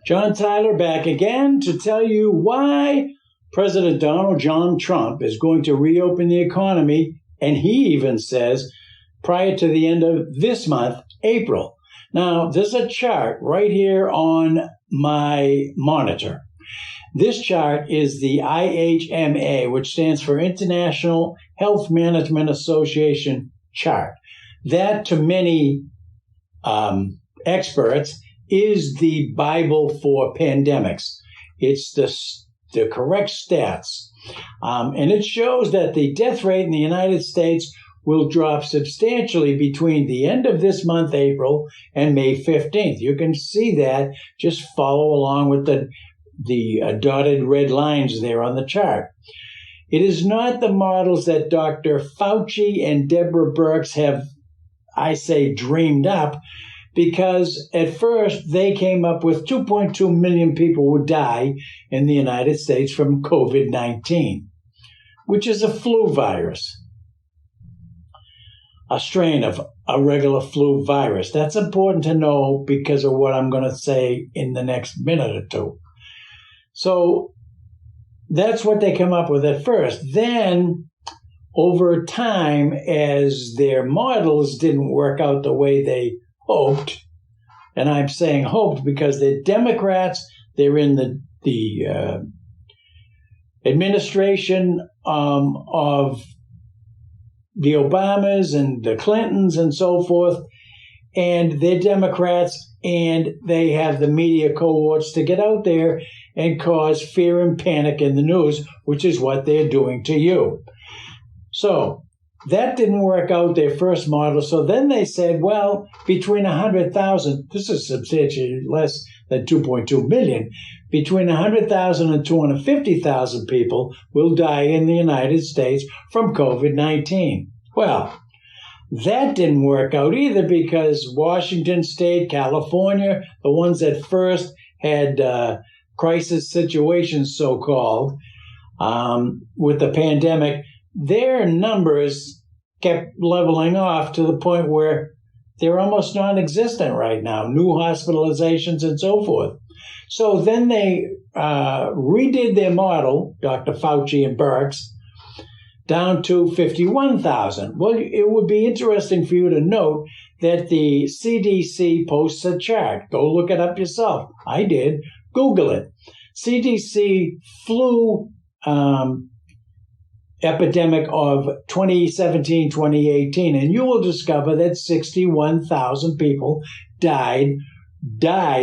John Tyler back again to tell you why President Donald John Trump is going to reopen the economy, and he even says prior to the end of this month, April. Now, there's a chart right here on my monitor. This chart is the IHMA, which stands for International Health Management Association chart. That, to many experts, is the Bible for pandemics. It's the correct stats. And it shows that the death rate in the United States will drop substantially between the end of this month, April, and May 15th. You can see that. Just follow along with the dotted red lines there on the chart. It is not the models that Dr. Fauci and Deborah Birx have, I say, dreamed up, because at first they came up with 2.2 million people would die in the United States from COVID-19, which is a flu virus, a strain of a regular flu virus. That's important to know because of what I'm going to say in the next minute or two. So that's what they come up with at first. Then, over time, as their models didn't work out the way they hoped, and I'm saying hoped because they're Democrats, they're in the administration of the Obamas and the Clintons and so forth, and they're Democrats, and they have the media cohorts to get out there and cause fear and panic in the news, which is what they're doing to you. So that didn't work out, their first model. So then they said, well, between 100,000, this is substantially less than 2.2 million, between 100,000 and 250,000 people will die in the United States from COVID-19. Well, that didn't work out either, because Washington State, California, the ones that first had crisis situations, so-called, with the pandemic, their numbers kept leveling off to the point where they're almost non-existent right now, new hospitalizations and so forth. So then they redid their model, Dr. Fauci and Birx, down to 51,000. Well, it would be interesting for you to note that the CDC posts a chart. Go look it up yourself. I did. Google it. CDC flu epidemic of 2017-2018, and you will discover that 61,000 people died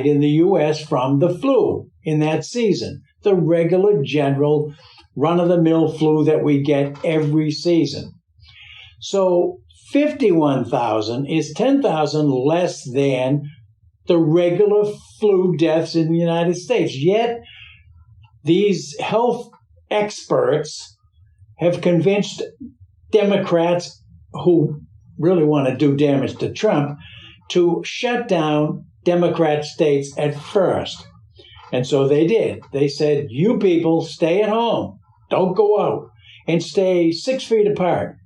in the U.S. from the flu in that season, the regular general run-of-the-mill flu that we get every season. So 51,000 is 10,000 less than the regular flu deaths in the United States. Yet these health experts have convinced Democrats who really want to do damage to Trump to shut down Democrat states at first. And so they did. They said, you people stay at home, don't go out, and stay 6 feet apart.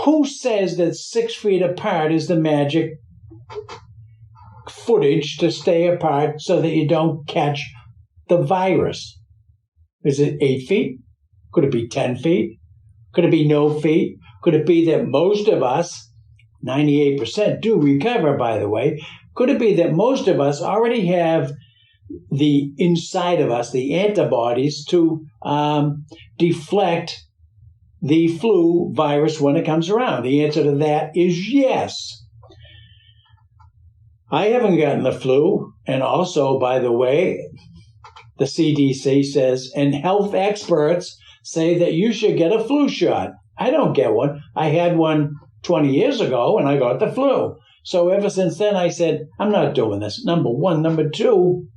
Who says that 6 feet apart is the magic footage to stay apart so that you don't catch the virus? Is it 8 feet? Could it be 10 feet? Could it be no feet? Could it be that most of us, 98% do recover, by the way, could it be that most of us already have the inside of us, the antibodies to deflect the flu virus when it comes around? The answer to that is yes. I haven't gotten the flu. And also, by the way, the CDC says, and health experts say that you should get a flu shot. I don't get one. I had one 20 years ago and I got the flu. So ever since then, I said, I'm not doing this. Number one. Number two,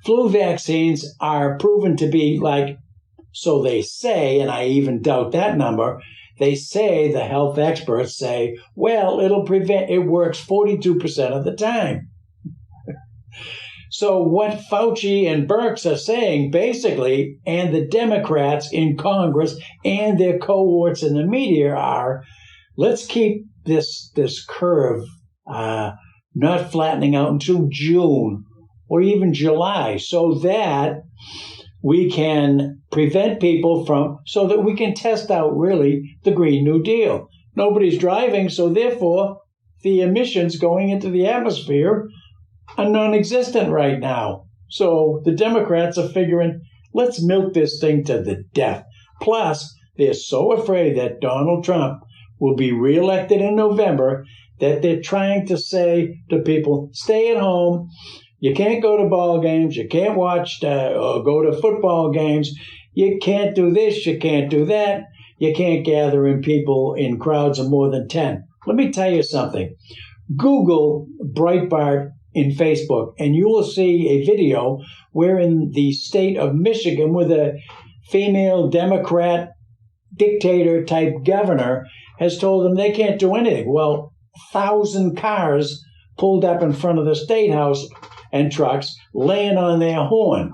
flu vaccines are proven to be like, so they say, and I even doubt that number, they say, the health experts say, well, it works 42% of the time. So what Fauci and Birx are saying, basically, and the Democrats in Congress and their cohorts in the media are, let's keep this curve not flattening out until June or even July, so that we can prevent people so that we can test out really the Green New Deal. Nobody's driving, so therefore the emissions going into the atmosphere are non-existent right now. So the Democrats are figuring, let's milk this thing to the death. Plus, they're so afraid that Donald Trump will be reelected in November that they're trying to say to people, stay at home. You can't go to ball games. You can't watch or go to football games. You can't do this. You can't do that. You can't gather in crowds of more than 10. Let me tell you something. Google Breitbart in Facebook, and you will see a video where in the state of Michigan, with a female Democrat dictator-type governor, has told them they can't do anything. Well, 1,000 cars pulled up in front of the State House and trucks laying on their horn.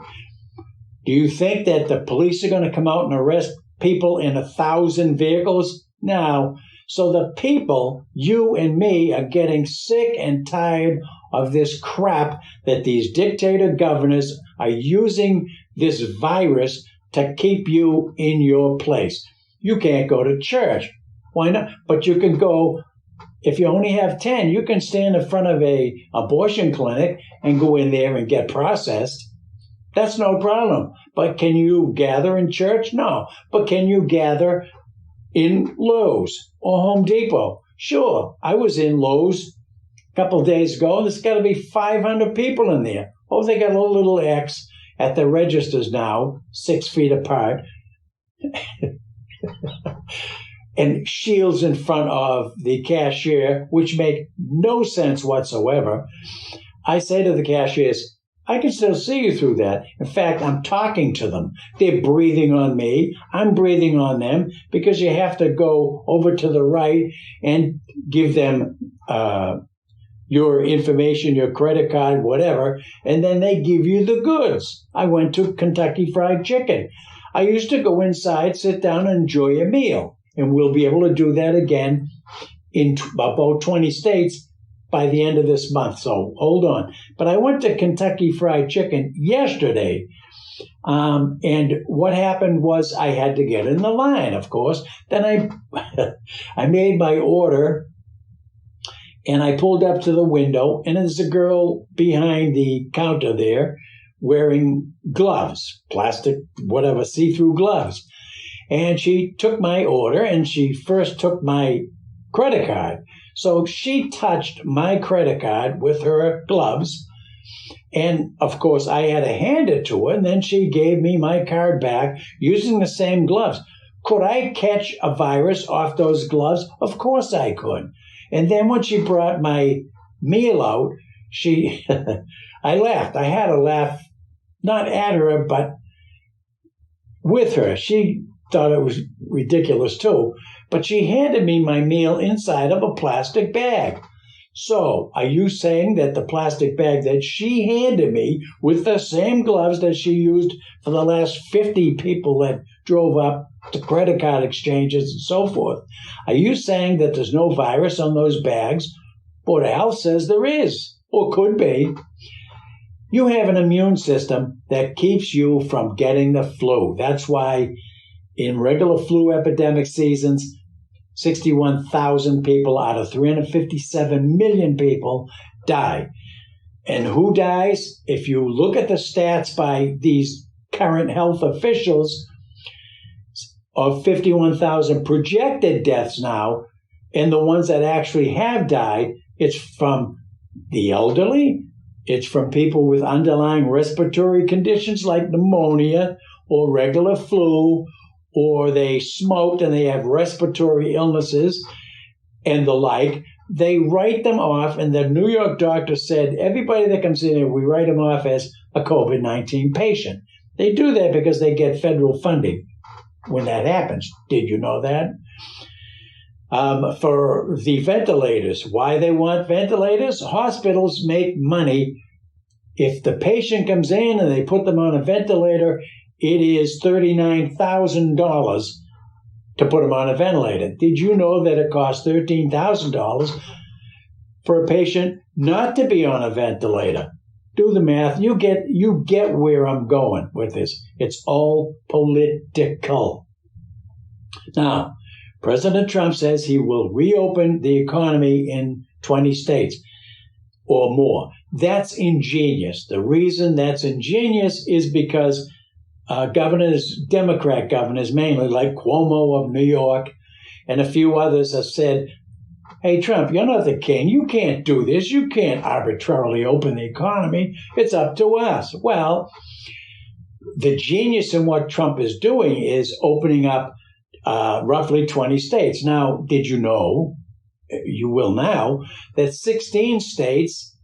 Do you think that the police are going to come out and arrest people in 1,000 vehicles? No. So the people, you and me, are getting sick and tired of this crap that these dictator governors are using this virus to keep you in your place. You can't go to church. Why not? But you can go, if you only have 10, you can stand in front of a abortion clinic and go in there and get processed. That's no problem. But can you gather in church? No. But can you gather in Lowe's or Home Depot? Sure. I was in Lowe's a couple of days ago. There's got to be 500 people in there. Oh, they got a little X at the registers now, 6 feet apart. And shields in front of the cashier, which make no sense whatsoever. I say to the cashiers, I can still see you through that. In fact, I'm talking to them. They're breathing on me. I'm breathing on them, because you have to go over to the right and give them your information, your credit card, whatever, and then they give you the goods. I went to Kentucky Fried Chicken. I used to go inside, sit down, and enjoy a meal. And we'll be able to do that again in about 20 states by the end of this month. So hold on. But I went to Kentucky Fried Chicken yesterday. And what happened was I had to get in the line, of course. Then I made my order, and I pulled up to the window, and there's a girl behind the counter there wearing gloves, plastic, whatever, see-through gloves. And she took my order, and she first took my credit card. So she touched my credit card with her gloves. And, of course, I had to hand it to her, and then she gave me my card back using the same gloves. Could I catch a virus off those gloves? Of course I could. And then when she brought my meal out, I laughed. I had to laugh, not at her, but with her. She thought it was ridiculous too, but she handed me my meal inside of a plastic bag. So, are you saying that the plastic bag that she handed me with the same gloves that she used for the last 50 people that drove up to credit card exchanges and so forth, are you saying that there's no virus on those bags? Board of Health says there is, or could be. You have an immune system that keeps you from getting the flu. That's why in regular flu epidemic seasons, 61,000 people out of 357 million people die. And who dies? If you look at the stats by these current health officials, of 51,000 projected deaths now, and the ones that actually have died, it's from the elderly, it's from people with underlying respiratory conditions like pneumonia or regular flu, or they smoked and they have respiratory illnesses and the like. They write them off, and the New York doctor said, everybody that comes in here, we write them off as a COVID-19 patient. They do that because they get federal funding when that happens. Did you know that? For the ventilators, why they want ventilators? Hospitals make money. If the patient comes in and they put them on a ventilator, it is $39,000 to put them on a ventilator. Did you know that it costs $13,000 for a patient not to be on a ventilator. Do the math. You get where I'm going with this. It's all political. Now, President Trump says he will reopen the economy in 20 states or more. That's ingenious. The reason that's ingenious is because governors, Democrat governors mainly, like Cuomo of New York and a few others, have said, hey, Trump, you're not the king. You can't do this. You can't arbitrarily open the economy. It's up to us. Well, the genius in what Trump is doing is opening up roughly 20 states. Now, did you know, you will now, that 16 states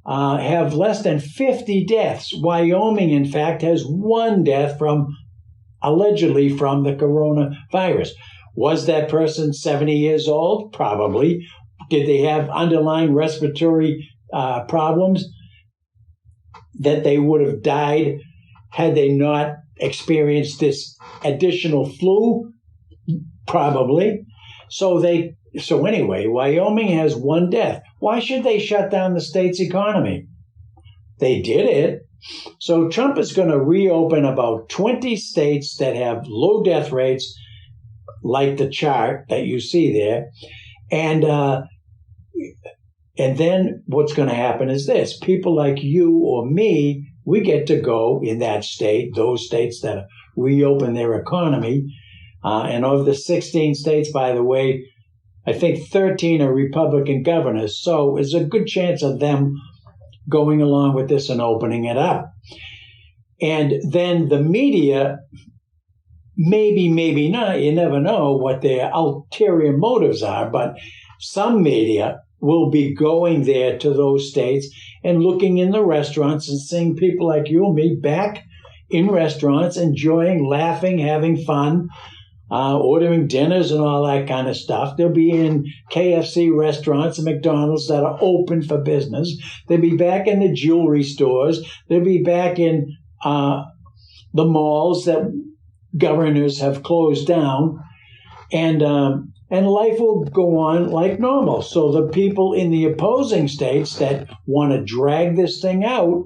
have less than 50 deaths. Wyoming, in fact, has 1 death allegedly from the coronavirus. Was that person 70 years old? Probably. Did they have underlying respiratory problems that they would have died had they not experienced this additional flu? Probably. So anyway, Wyoming has 1 death. Why should they shut down the state's economy? They did it. So Trump is going to reopen about 20 states that have low death rates, like the chart that you see there. And then what's going to happen is this. People like you or me, we get to go in that state, those states that reopen their economy. And of the 16 states, by the way, I think 13 are Republican governors. So there's a good chance of them going along with this and opening it up. And then the media, maybe not, you never know what their ulterior motives are, but some media will be going there to those states and looking in the restaurants and seeing people like you and me back in restaurants, enjoying, laughing, having fun, ordering dinners and all that kind of stuff. They'll be in KFC restaurants and McDonald's that are open for business. They'll be back in the jewelry stores. They'll be back in the malls that governors have closed down. And life will go on like normal. So the people in the opposing states that want to drag this thing out,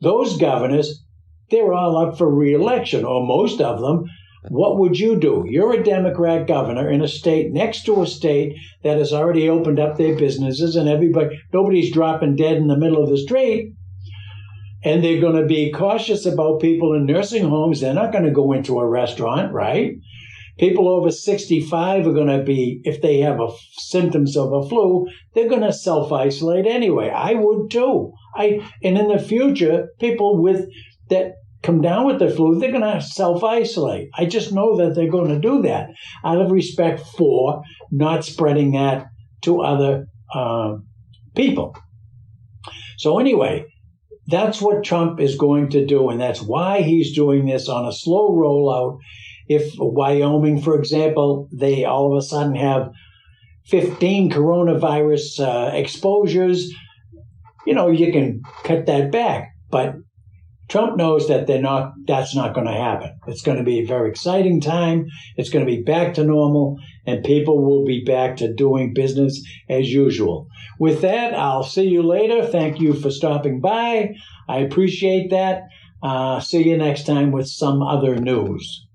those governors, they're all up for re-election, or most of them. What would you do? You're a Democrat governor in a state next to a state that has already opened up their businesses, and nobody's dropping dead in the middle of the street. And they're going to be cautious about people in nursing homes. They're not going to go into a restaurant, right? People over 65 are going to be, if they have symptoms of a flu, they're going to self-isolate anyway. I would too. And in the future, people that come down with the flu, they're going to self-isolate. I just know that they're going to do that out of respect for not spreading that to other people. So anyway, that's what Trump is going to do, and that's why he's doing this on a slow rollout. If Wyoming, for example, they all of a sudden have 15 coronavirus exposures, you can cut that back. But Trump knows that that's not going to happen. It's going to be a very exciting time. It's going to be back to normal, and people will be back to doing business as usual. With that, I'll see you later. Thank you for stopping by. I appreciate that. See you next time with some other news.